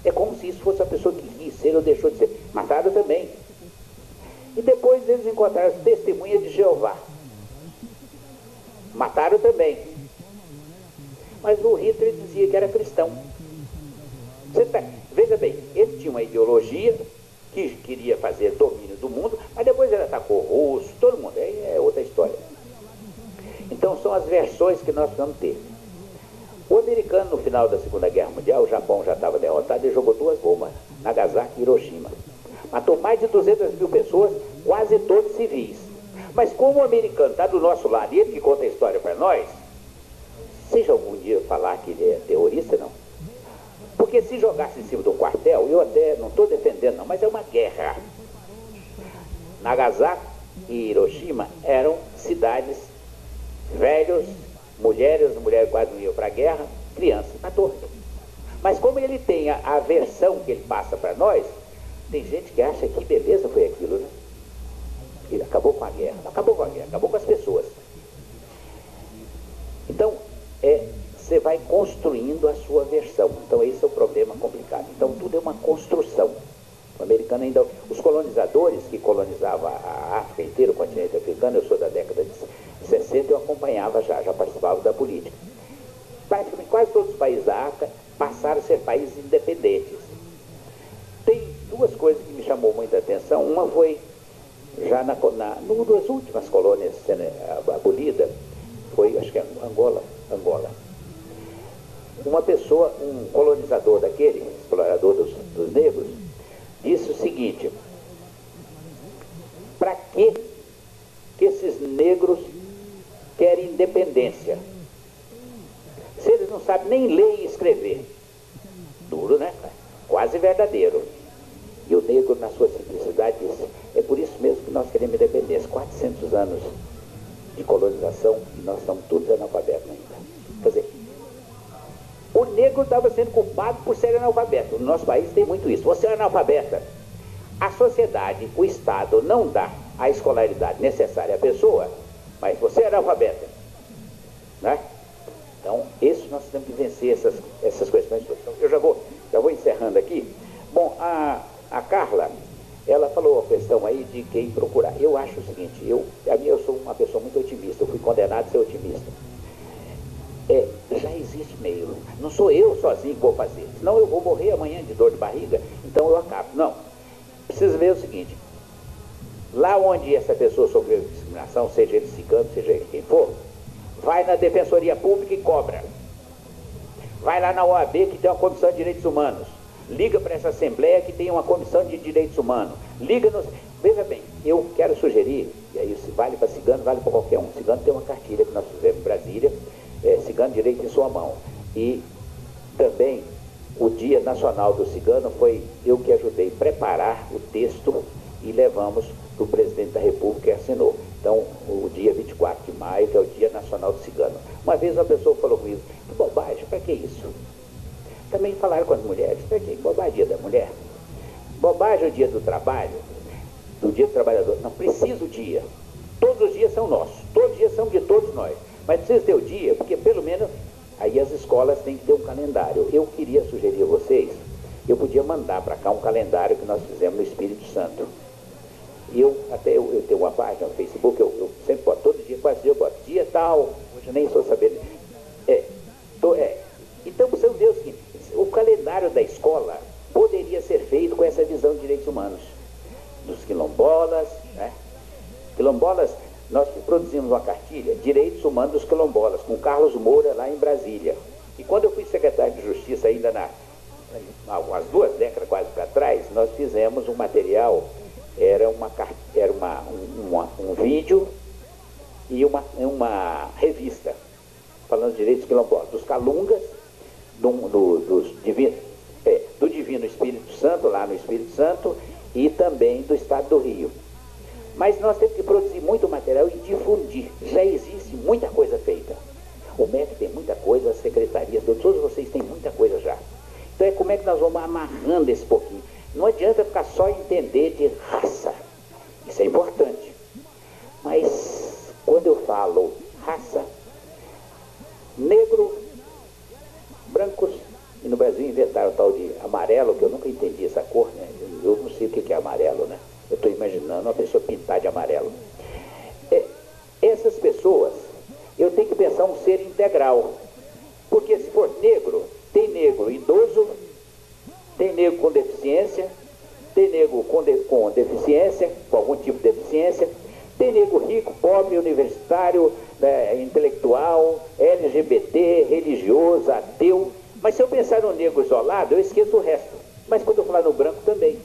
É como se isso fosse a pessoa que quis ser ou deixou de ser. Mataram também. E depois eles encontraram as testemunhas de Jeová. Mataram também. Mas o Hitler dizia que era cristão. Veja bem, ele tinha uma ideologia que queria fazer domínio do mundo, mas depois ele atacou o russo, todo mundo. Aí é outra história. Então são as versões que nós vamos ter. O americano, no final da Segunda Guerra Mundial, o Japão já estava derrotado, ele jogou 2 bombas, Nagasaki e Hiroshima. Matou mais de 200 mil pessoas, quase todos civis. Mas como o americano está do nosso lado e ele que conta a história para nós, seja algum dia falar que ele é terrorista, não. Porque se jogasse em cima de um quartel, eu até não estou defendendo não, mas é uma guerra. Nagasaki e Hiroshima eram cidades, velhos, mulheres quase não iam para a guerra, crianças, matou. Mas como ele tem a versão que ele passa para nós, tem gente que acha que beleza foi aquilo, né? Ele acabou com a guerra. Não acabou com a guerra, acabou com as pessoas. Então, você vai construindo a sua versão. Então, esse é o problema complicado. Então, tudo é uma construção. O americano ainda... Os colonizadores que colonizavam a África inteira, o continente africano, eu sou da década de 60, eu acompanhava já participava da política. Praticamente quase todos os países da África passaram a ser países independentes. Tem 2 coisas que me chamou muita atenção. Uma foi, já numa das últimas colônias abolidas, foi, acho que é Angola. Uma pessoa, um colonizador daquele, explorador dos negros, disse o seguinte: para que esses negros querem independência? Se eles não sabem nem ler e escrever. Duro, né? Quase verdadeiro. E o negro, na sua simplicidade, disse: é por isso mesmo que nós queremos independência. 400 anos de colonização e nós estamos todos analfabetos ainda. Quer dizer, o negro estava sendo culpado por ser analfabeto. No nosso país tem muito isso. Você é analfabeta. A sociedade, o Estado, não dá a escolaridade necessária à pessoa, mas você é analfabeta. Né? Então, isso nós temos que vencer essas questões. Então, eu já vou encerrando aqui. Bom, a Carla, ela falou a questão aí de quem procurar. Eu acho o seguinte, eu sou uma pessoa muito otimista, eu fui condenado a ser otimista. Já existe meio. Não sou eu sozinho que vou fazer. Senão eu vou morrer amanhã de dor de barriga, então eu acabo. Não. Precisa ver o seguinte: lá onde essa pessoa sofreu discriminação, seja ele cigano, seja ele quem for, vai na Defensoria Pública e cobra. Vai lá na OAB que tem uma Comissão de Direitos Humanos. Liga para essa Assembleia que tem uma Comissão de Direitos Humanos. Veja bem, eu quero sugerir, e aí se vale para cigano, vale para qualquer um. Cigano tem uma cartilha que nós fizemos em Brasília, Cigano Direito em Sua Mão. E também o Dia Nacional do Cigano foi eu que ajudei a preparar o texto e levamos para o presidente da República que assinou. Então, o dia 24 de maio, que é o Dia Nacional do Cigano. Uma vez uma pessoa falou comigo: que bobagem, para que isso? Também falaram com as mulheres: para que bobagem da mulher? Bobagem o dia do trabalho, do dia do trabalhador. Não precisa o dia. Todos os dias são nossos, todos os dias são de todos nós. Mas precisa ter o dia, porque pelo menos aí as escolas têm que ter um calendário. Eu queria sugerir a vocês, eu podia mandar para cá um calendário que nós fizemos no Espírito Santo. Eu tenho uma página no Facebook, eu sempre boto, todo dia, quase dia eu boto, dia tal, hoje eu nem estou sabendo. Então você vê o seguinte: o calendário da escola poderia ser feito com essa visão de direitos humanos. Dos quilombolas, né? Quilombolas, nós produzimos uma cartilha, Direitos Humanos dos Quilombolas, com Carlos Moura, lá em Brasília. E quando eu fui secretário de Justiça, ainda umas 2 décadas quase para trás, nós fizemos um material, era um vídeo e uma revista, falando de direitos quilombolas, dos calungas, do Divino Espírito Santo, lá no Espírito Santo, e também do Estado do Rio. Mas nós temos que produzir muito material e difundir. Já existe muita coisa feita. O MEC tem muita coisa, as secretarias, todos vocês têm muita coisa já. Então como é que nós vamos amarrando esse pouquinho? Não adianta ficar só entender de raça. Isso é importante. Mas quando eu falo raça, negro, brancos, e no Brasil inventaram o tal de amarelo, que negro idoso, tem negro com deficiência, tem negro com deficiência, com algum tipo de deficiência, tem negro rico, pobre, universitário, intelectual, LGBT, religioso, ateu. Mas se eu pensar no negro isolado, eu esqueço o resto. Mas quando eu falar no branco também.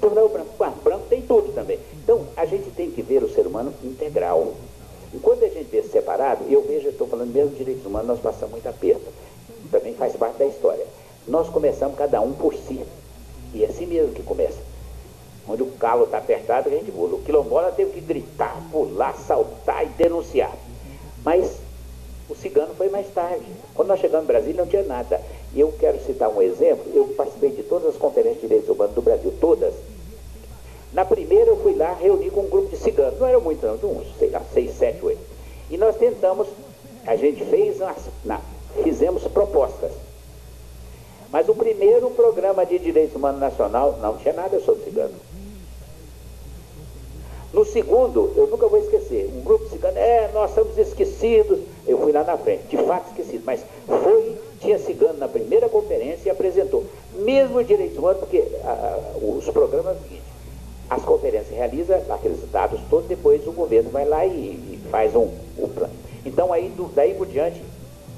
Quando eu falar no branco tem tudo também. Então, a gente tem que ver o ser humano integral. E quando a gente vê separado, eu vejo, estou falando mesmo de direitos humanos, nós passamos muito aperto. Também faz parte da história. Nós começamos cada um por si. E é assim mesmo que começa. Onde o calo está apertado, a gente pula. O quilombola teve que gritar, pular, saltar e denunciar. Mas o cigano foi mais tarde. Quando nós chegamos em Brasília, não tinha nada. E eu quero citar um exemplo. Eu participei de todas as conferências de direitos humanos do Brasil, todas. Na primeira eu fui lá reunir com um grupo de ciganos. Não era muito, não, uns, sei lá, 6, 7, 8. E nós tentamos, a gente fizemos propostas. Mas o primeiro programa de direitos humanos nacional não tinha nada sobre cigano. No segundo, eu nunca vou esquecer, um grupo de ciganos, nós estamos esquecidos. Eu fui lá na frente, de fato esquecido, mas tinha cigano na primeira conferência e apresentou. Mesmo os direitos humanos, porque os programas são o seguinte, as conferências realizam aqueles dados todos, depois o governo vai lá e faz um plano. Então aí, daí por diante,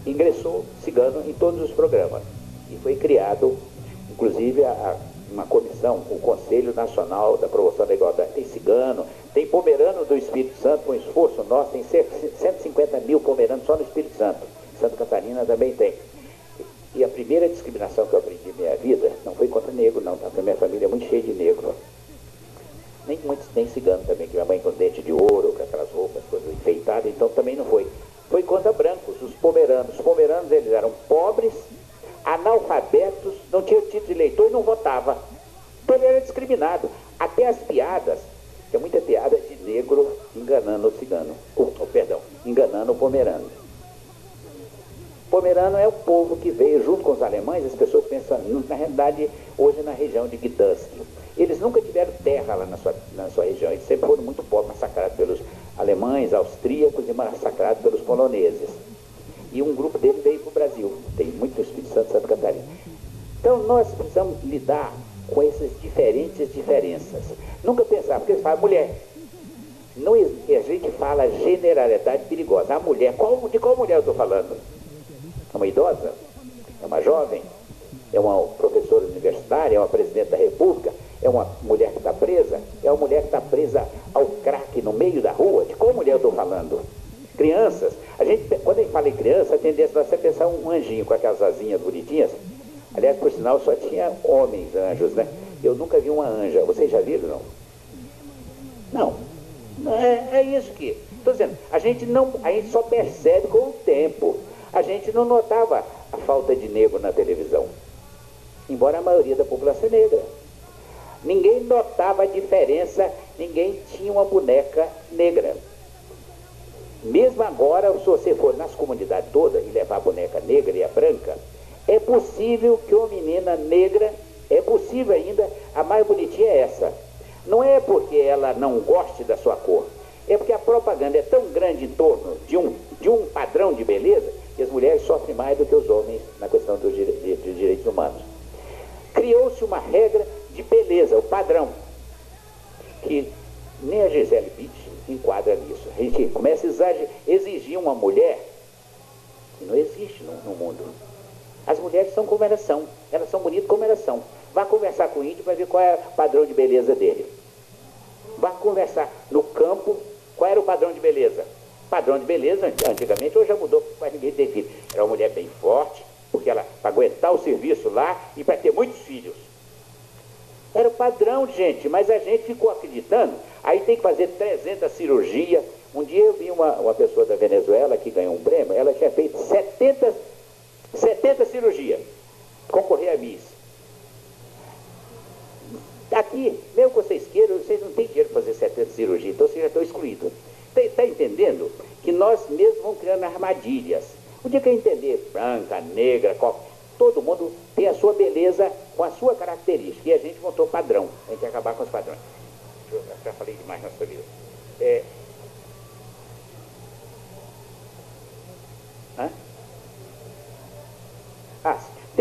ingressou cigano em todos os programas. E foi criado, inclusive, uma comissão, o Conselho Nacional da Promoção da Igualdade. Tem cigano, tem pomerano do Espírito Santo, com esforço nosso, tem 150 mil pomeranos só no Espírito Santo. Santa Catarina também tem. E a primeira discriminação que eu aprendi na minha vida não foi contra negro, não, tá? Porque a minha família é muito cheia de negro. Nem cigano também, que minha mãe com dente de ouro, com aquelas roupas todas enfeitadas, então também não foi. Foi contra brancos, os pomeranos. Os pomeranos, eles eram pobres, analfabetos, não tinham título de eleitor e não votava. Então ele era discriminado. Até as piadas, tem muita piada de negro enganando o cigano, enganando o pomerano. Pomerano é o povo que veio junto com os alemães, as pessoas pensam, na realidade, hoje na região de Gdansk. Eles nunca tiveram terra lá na sua região, eles sempre foram muito pobres, massacrados pelos alemães, austríacos e massacrados pelos poloneses. E um grupo deles veio para o Brasil, tem muito no Espírito Santo e Santa Catarina. Então nós precisamos lidar com essas diferentes diferenças. Nunca pensar, porque eles falam, mulher, não, a gente fala generalidade perigosa. A mulher, de qual mulher eu estou falando? É uma idosa? É uma jovem? É uma professora universitária? É uma presidente da República? É uma mulher que está presa? É uma mulher que está presa ao crack no meio da rua? De qual mulher eu estou falando? Crianças. Quando a gente fala em criança, a tendência é você pensar um anjinho com aquelas asinhas bonitinhas. Aliás, por sinal, só tinha homens anjos, né? Eu nunca vi uma anja. Vocês já viram, não? Não. É isso que... Estou dizendo, a gente só percebe com o tempo. A gente não notava a falta de negro na televisão. Embora a maioria da população é negra. Ninguém notava a diferença, ninguém tinha uma boneca negra. Mesmo agora, se você for nas comunidades todas e levar a boneca negra e a branca, é possível que uma menina negra, é possível ainda, a mais bonitinha é essa. Não é porque ela não goste da sua cor, é porque a propaganda é tão grande em torno de um padrão de beleza que as mulheres sofrem mais do que os homens na questão dos direitos humanos. Criou-se uma regra de beleza, o padrão, que nem a Gisele Bündchen enquadra nisso. A gente começa a exigir uma mulher que não existe no mundo. As mulheres são como elas são bonitas como elas são. Vá conversar com o índio para ver qual é o padrão de beleza dele. Vá conversar no campo, qual era o padrão de beleza. Padrão de beleza, antigamente, hoje já mudou, mas ninguém tem filho. Era uma mulher bem forte, porque ela, para aguentar o serviço lá e para ter muitos filhos. Era o padrão, gente, mas a gente ficou acreditando, aí tem que fazer 300 cirurgias. Um dia eu vi uma pessoa da Venezuela que ganhou um prêmio, ela tinha feito 70 cirurgias, concorrer a Miss. Aqui, mesmo que vocês queiram, vocês não têm dinheiro para fazer 70 cirurgias, então vocês já estão excluídos. Está entendendo que nós mesmos vamos criando armadilhas. O dia que eu entender branca, negra, todo mundo tem a sua beleza com a sua característica. E a gente montou padrão. A gente tem que acabar com os padrões. Eu já falei demais na sua vida.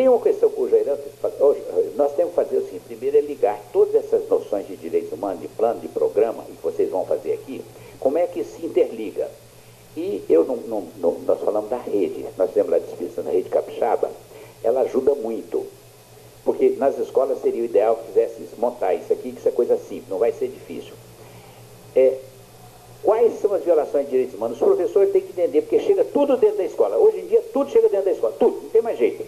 tem uma questão com o Jairão, nós temos que fazer o seguinte: primeiro é ligar todas essas noções de direitos humanos, de plano, de programa, e que vocês vão fazer aqui, como é que se interliga. E nós falamos da rede, nós temos lá a descrição da rede capixaba, ela ajuda muito, porque nas escolas seria o ideal que fizesse montar isso aqui, que isso é coisa simples, não vai ser difícil. Quais são as violações de direitos humanos? Os professores têm que entender, porque chega tudo dentro da escola. Hoje em dia, tudo chega dentro da escola, tudo, não tem mais jeito.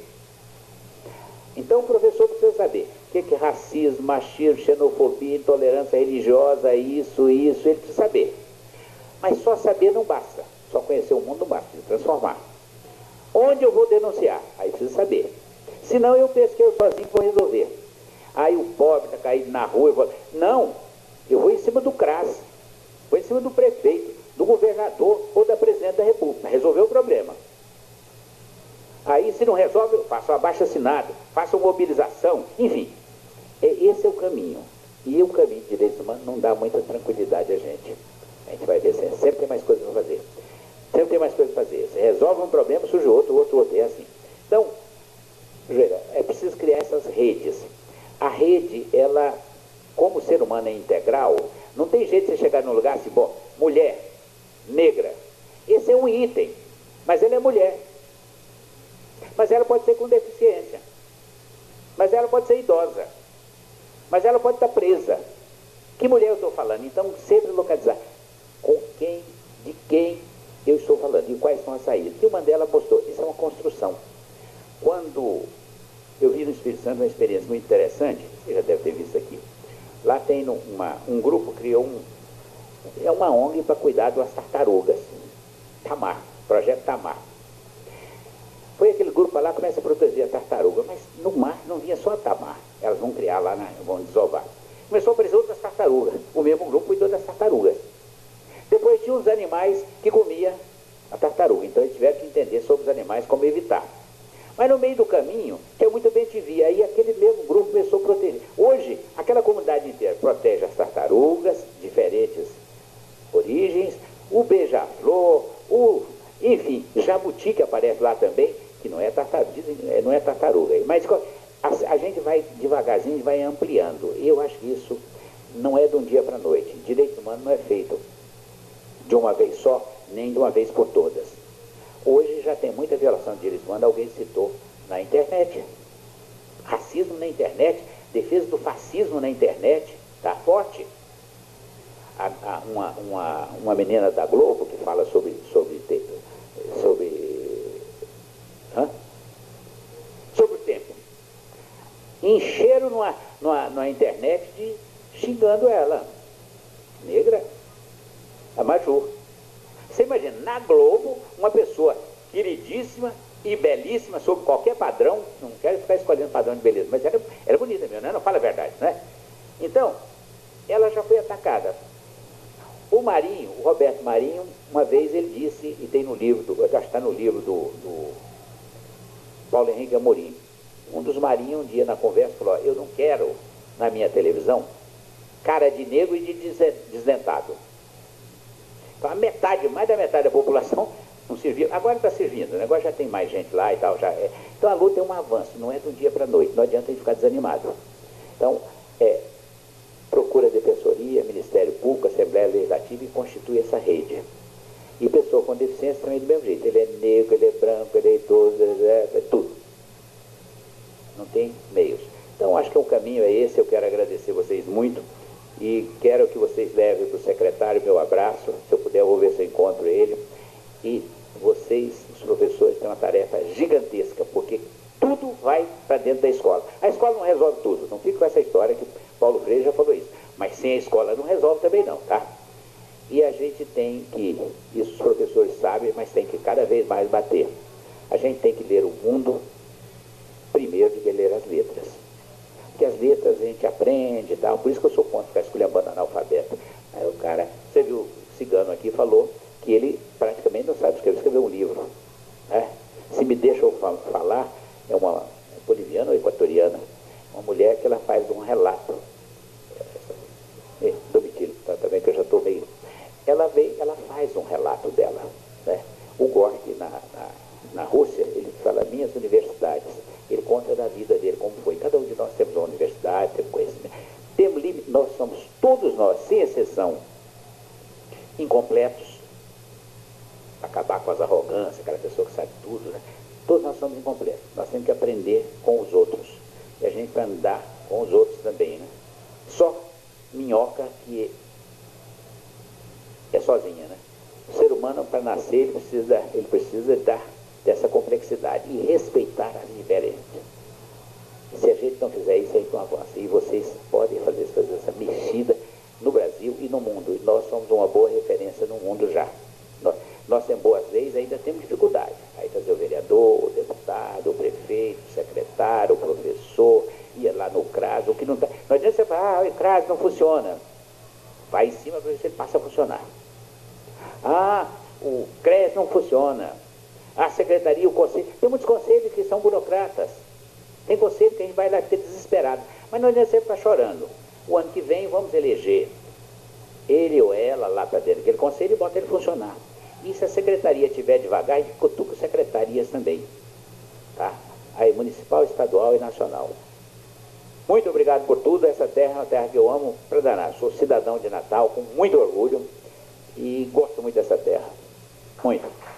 Então, o professor precisa saber o que é racismo, machismo, xenofobia, intolerância religiosa, isso, ele precisa saber. Mas só saber não basta, só conhecer o mundo não basta, precisa transformar. Onde eu vou denunciar? Aí precisa saber. Senão eu penso que eu sozinho vou resolver. Aí o pobre está caído na rua, não, eu vou em cima do CRAS, vou em cima do prefeito, do governador ou da presidente da República, resolver o problema. Aí, se não resolve, eu faço um abaixo-assinado, faço uma mobilização, enfim. Esse é o caminho. E o caminho de direitos humanos não dá muita tranquilidade a gente. A gente vai ver, sempre tem mais coisas para fazer. Sempre tem mais coisas para fazer. Você resolve um problema, surge outro, é assim. Então, é preciso criar essas redes. A rede, ela, como o ser humano é integral, não tem jeito de você chegar num lugar assim, bom, mulher, negra, esse é um item, mas ela é mulher. Mas ela pode ser com deficiência, mas ela pode ser idosa, mas ela pode estar presa. Que mulher eu estou falando? Então, sempre localizar com quem, de quem eu estou falando e quais são as saídas. E o Mandela mostrou, isso é uma construção. Quando eu vi no Espírito Santo uma experiência muito interessante, você já deve ter visto aqui. Lá tem um grupo, criou é uma ONG para cuidar das tartarugas. Tamar, Projeto Tamar. Foi aquele grupo lá que começa a proteger a tartaruga, mas no mar não vinha só a Tamar. Elas vão criar lá, vão desovar. Começou a aparecer outras tartarugas. O mesmo grupo cuidou das tartarugas. Depois tinha os animais que comiam a tartaruga. Então eles tiveram que entender sobre os animais, como evitar. Mas no meio do caminho, que eu muito bem te vi, aí aquele mesmo grupo começou a proteger. Hoje, aquela comunidade inteira protege as tartarugas, diferentes origens, o beija-flor, enfim, jabuti que aparece lá também, que não é tartaruga, não é tartaruga. Mas a gente vai devagarzinho, vai ampliando. Eu acho que isso não é de um dia para a noite. Direito humano não é feito de uma vez só, nem de uma vez por todas. Hoje já tem muita violação de direitos humanos, alguém citou na internet. Racismo na internet, defesa do fascismo na internet, está forte. Uma menina da Globo que fala sobre o tempo. Encheram na internet xingando ela. Negra, a Maju. Você imagina, na Globo, uma pessoa queridíssima e belíssima, sob qualquer padrão, não quero ficar escolhendo padrão de beleza, mas era bonita mesmo, né? Não fala a verdade, né? Então, ela já foi atacada. O Marinho, o Roberto Marinho, uma vez ele disse, e tem no livro, acho que está no livro do Paulo Henrique Amorim, um dos Marinhos um dia na conversa falou, eu não quero na minha televisão cara de negro e de desdentado. Então mais da metade da população não servia, agora está servindo, agora já tem mais gente lá e tal. Então a luta é um avanço, não é de um dia para a noite, não adianta a gente ficar desanimado. Então, procura a Defensoria, Ministério Público, Assembleia Legislativa e constitui essa rede. E pessoa com deficiência também do mesmo jeito, ele é negro, ele é branco, ele é idoso, é tudo. Não tem meios. Então acho que o caminho é esse, eu quero agradecer vocês muito. E quero que vocês levem para o secretário meu abraço, se eu puder eu vou ver se eu encontro ele. E vocês, os professores, têm uma tarefa gigantesca, porque tudo vai para dentro da escola. A escola não resolve tudo, não fica com essa história que Paulo Freire já falou isso. Mas sem a escola não resolve também não, tá? E a gente tem que, isso os professores sabem, mas tem que cada vez mais bater. A gente tem que ler o mundo primeiro de ler as letras. Porque as letras a gente aprende e tal, por isso que eu sou contra ficar esculhambando analfabeto. Aí o cara, você viu, o cigano aqui falou que ele praticamente não sabe escrever, escreveu um livro. Né? Se me deixa eu falar, é uma boliviana ou equatoriana, uma mulher que ela faz um relato. Domitila, tá bem que eu já estou meio... Ela faz um relato dela. Né? O Gorky, na Rússia, ele fala minhas universidades. Ele conta vida dele como foi. Cada um de nós temos uma universidade, temos conhecimento. Temos limite, nós somos, todos nós, sem exceção, incompletos. Acabar com as arrogâncias, aquela pessoa que sabe tudo, né? Todos nós somos incompletos. Nós temos que aprender com os outros. E a gente vai andar com os outros também, né? Só minhoca que é sozinha, né? O ser humano, para nascer, ele precisa dessa complexidade e respeitar as diferenças. Se a gente não fizer isso, a gente não avança. E vocês podem fazer essa mexida no Brasil e no mundo. E nós somos uma boa referência no mundo já. Nós temos boas leis, ainda temos dificuldade. Aí fazer o vereador, o deputado, o prefeito, o secretário, o professor, ia lá no CRAS, o que não está. Não adianta você falar, o CRAS não funciona. Vai em cima para ver se ele passa a funcionar. O CRES não funciona. A secretaria, o conselho. Tem muitos conselhos que são burocratas. Tem conselho que a gente vai lá ficar desesperado. Mas não adianta você ficar chorando. O ano que vem vamos eleger ele ou ela lá para dentro daquele conselho e bota ele funcionar. E se a secretaria estiver devagar, a gente cutuca secretarias também. Tá? Aí municipal, estadual e nacional. Muito obrigado por tudo. Essa terra é uma terra que eu amo para danar. Sou cidadão de Natal com muito orgulho e gosto muito dessa terra. Muito.